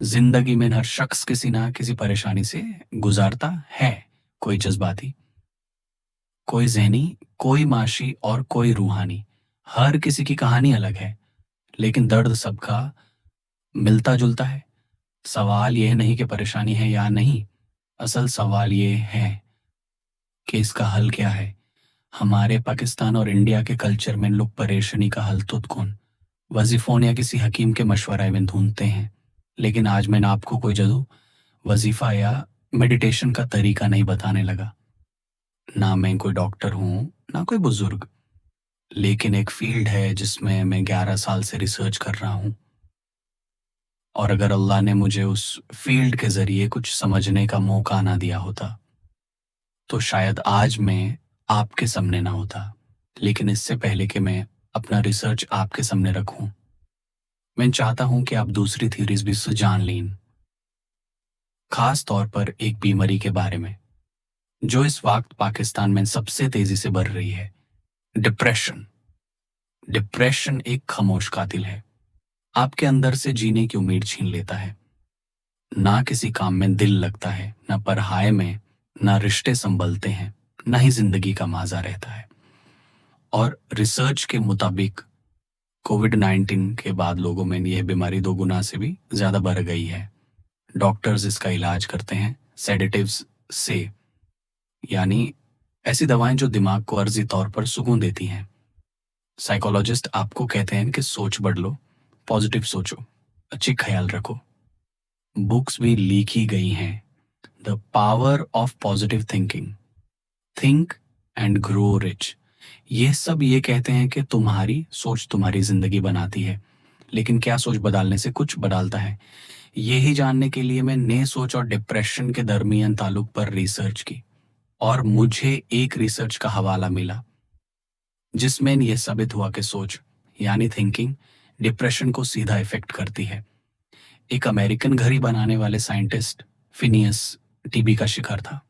जिंदगी में हर शख्स किसी ना किसी परेशानी से गुजारता है। कोई जज्बाती, कोई ज़हनी, कोई माशी और कोई रूहानी। हर किसी की कहानी अलग है, लेकिन दर्द सबका मिलता-जुलता है। सवाल ये नहीं कि परेशानी है या नहीं, असल सवाल ये है कि इसका हल क्या है। हमारे पाकिस्तान और इंडिया के कल्चर में लोग परेशानी का हल खुद कौन वजीफों या किसी हकीम के मशवरे में ढूंढते हैं। लेकिन आज मैं ना आपको कोई जदू वजीफा या मेडिटेशन का तरीका नहीं बताने लगा। ना मैं कोई डॉक्टर हूँ, ना कोई बुजुर्ग, लेकिन एक फील्ड है जिसमें मैं 11 साल से रिसर्च कर रहा हूँ। और अगर अल्लाह ने मुझे उस फील्ड के जरिए कुछ समझने का मौका ना दिया होता, तो शायद आज मैं आपके सामने ना होता। लेकिन इससे पहले कि मैं अपना रिसर्च आपके सामने रखूं, मैं चाहता हूं कि आप दूसरी थ्योरीज भी जान लें, खास तौर पर एक बीमारी के बारे में जो इस वक्त पाकिस्तान में सबसे तेजी से बढ़ रही है। डिप्रेशन। डिप्रेशन एक खामोश कातिल है। आपके अंदर से जीने की उम्मीद छीन लेता है। ना किसी काम में दिल लगता है, ना पढ़ाई में, ना रिश्ते संभलते हैं, ना ही जिंदगी का मजा रहता है। और रिसर्च के मुताबिक कोविड-19 के बाद लोगों में यह बीमारी 2 गुना से भी ज्यादा बढ़ गई है। डॉक्टर्स इसका इलाज करते हैं सेडेटिव्स से, यानी ऐसी दवाएं जो दिमाग को अर्जी तौर पर सुकून देती हैं। साइकोलॉजिस्ट आपको कहते हैं कि सोच बढ़ लो, पॉजिटिव सोचो, अच्छी ख्याल रखो। बुक्स भी लिखी गई हैं, the power of positive thinking, think and grow rich. ये सब ये कहते हैं कि तुम्हारी सोच तुम्हारी जिंदगी बनाती है, लेकिन क्या सोच बदलने से कुछ बदलता है? यही जानने के लिए मैं नए सोच और डिप्रेशन के दरमियान ताल्लुक पर रिसर्च की, और मुझे एक रिसर्च का हवाला मिला जिसमें यह साबित हुआ कि सोच यानी थिंकिंग डिप्रेशन को सीधा इफेक्ट करती है। एक अमेरिकन घड़ी बनाने वाले साइंटिस्ट फिनियस टीबी का शिकार था।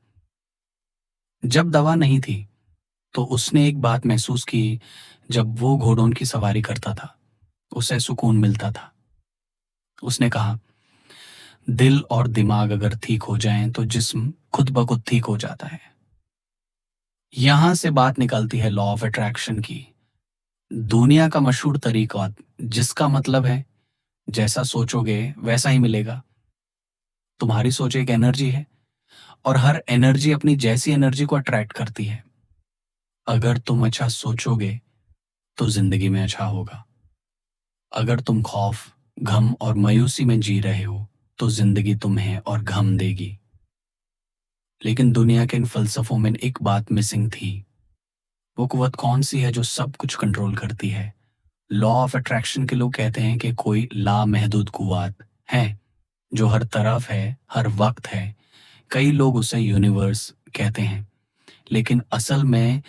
जब दवा नहीं थी तो उसने एक बात महसूस की। जब वो घोड़ों की सवारी करता था, उसे सुकून मिलता था। उसने कहा, दिल और दिमाग अगर ठीक हो जाएं तो जिस्म खुद ब खुद ठीक हो जाता है। यहां से बात निकलती है लॉ ऑफ अट्रैक्शन की, दुनिया का मशहूर तरीका, जिसका मतलब है जैसा सोचोगे वैसा ही मिलेगा। तुम्हारी सोच एक एनर्जी है, और हर एनर्जी अपनी जैसी एनर्जी को अट्रैक्ट करती है। अगर तुम अच्छा सोचोगे तो जिंदगी में अच्छा होगा। अगर तुम खौफ, गम और मायूसी में जी रहे हो तो जिंदगी तुम्हें और गम देगी। लेकिन दुनिया के इन फलसफों में एक बात मिसिंग थी। वो कुव्वत कौन सी है जो सब कुछ कंट्रोल करती है? लॉ ऑफ अट्रैक्शन के लोग कहते हैं कि कोई लामहदूद कुव्वत है जो हर तरफ है, हर वक्त है। कई लोग उसे यूनिवर्स कहते हैं, लेकिन असल में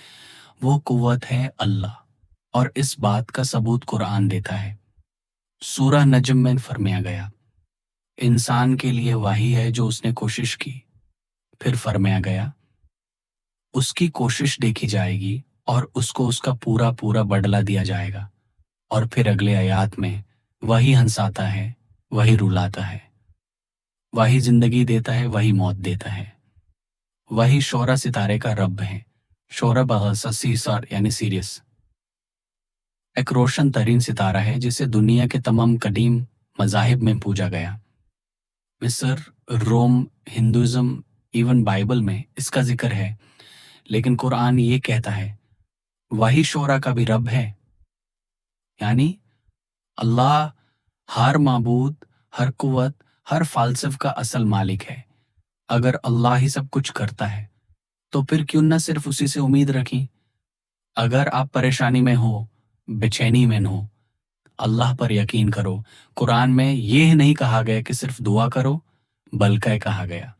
वो कुव्वत है अल्लाह। और इस बात का सबूत कुरान देता है। सूरह नजम में फरमाया गया, इंसान के लिए वही है जो उसने कोशिश की। फिर फरमाया गया, उसकी कोशिश देखी जाएगी और उसको उसका पूरा पूरा बदला दिया जाएगा। और फिर अगले आयात में, वही हंसाता है, वही रुलाता है, वही जिंदगी देता है, वही मौत देता है, वही शोरा सितारे का रब है। शोरा बगसा सीसार यानी सीरियस, एक रोशन तरीन सितारा है जिसे दुनिया के तमाम कदीम मजाहिब में पूजा गया। मिस्र, रोम, हिंदुइज्म, इवन बाइबल में इसका जिक्र है। लेकिन कुरान ये कहता है वही शोरा का भी रब है, यानी अल्लाह हर माबूद, हर कुव्वत, हर फालसफ का असल मालिक है। अगर अल्लाह ही सब कुछ करता है तो फिर क्यों ना सिर्फ उसी से उम्मीद रखें। अगर आप परेशानी में हो, बेचैनी में हो, अल्लाह पर यकीन करो। कुरान में यह नहीं कहा गया कि सिर्फ दुआ करो, बल्कि कहा गया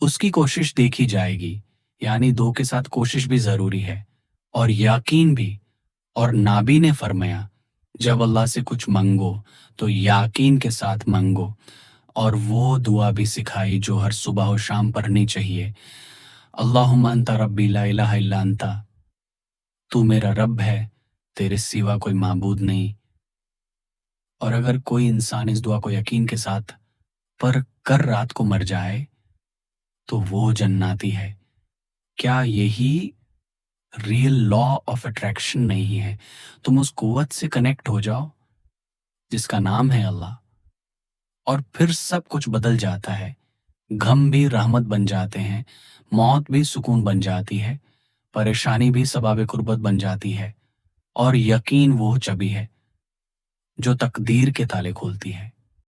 उसकी कोशिश देखी जाएगी। यानी दो के साथ कोशिश भी जरूरी है और यकीन भी। और नाबी ने फरमाया, जब अल्लाह से कुछ मंगो तो यकीन के साथ मंगो। और वो दुआ भी सिखाई जो हर सुबह और शाम पढ़नी चाहिए, अल्लाहुम्मा अंता रब्बी ला इलाहा इल्ला अंता, तू मेरा रब है, तेरे सिवा कोई माबूद नहीं। اور اگر کوئی انسان اس دعا کو یقین کے ساتھ پر کر رات کو مر جائے تو وہ جناتی ہے۔ کیا یہی ریئل لا آف اٹریکشن نہیں ہے؟ تم اس قوت سے کنیکٹ ہو جاؤ جس کا نام ہے اللہ، اور پھر سب کچھ بدل جاتا ہے۔ غم بھی رحمت بن جاتے ہیں، موت بھی سکون بن جاتی ہے، پریشانی بھی سباب قربت بن جاتی ہے، اور یقین وہ چبی ہے جو تقدیر کے تالے کھولتی ہے۔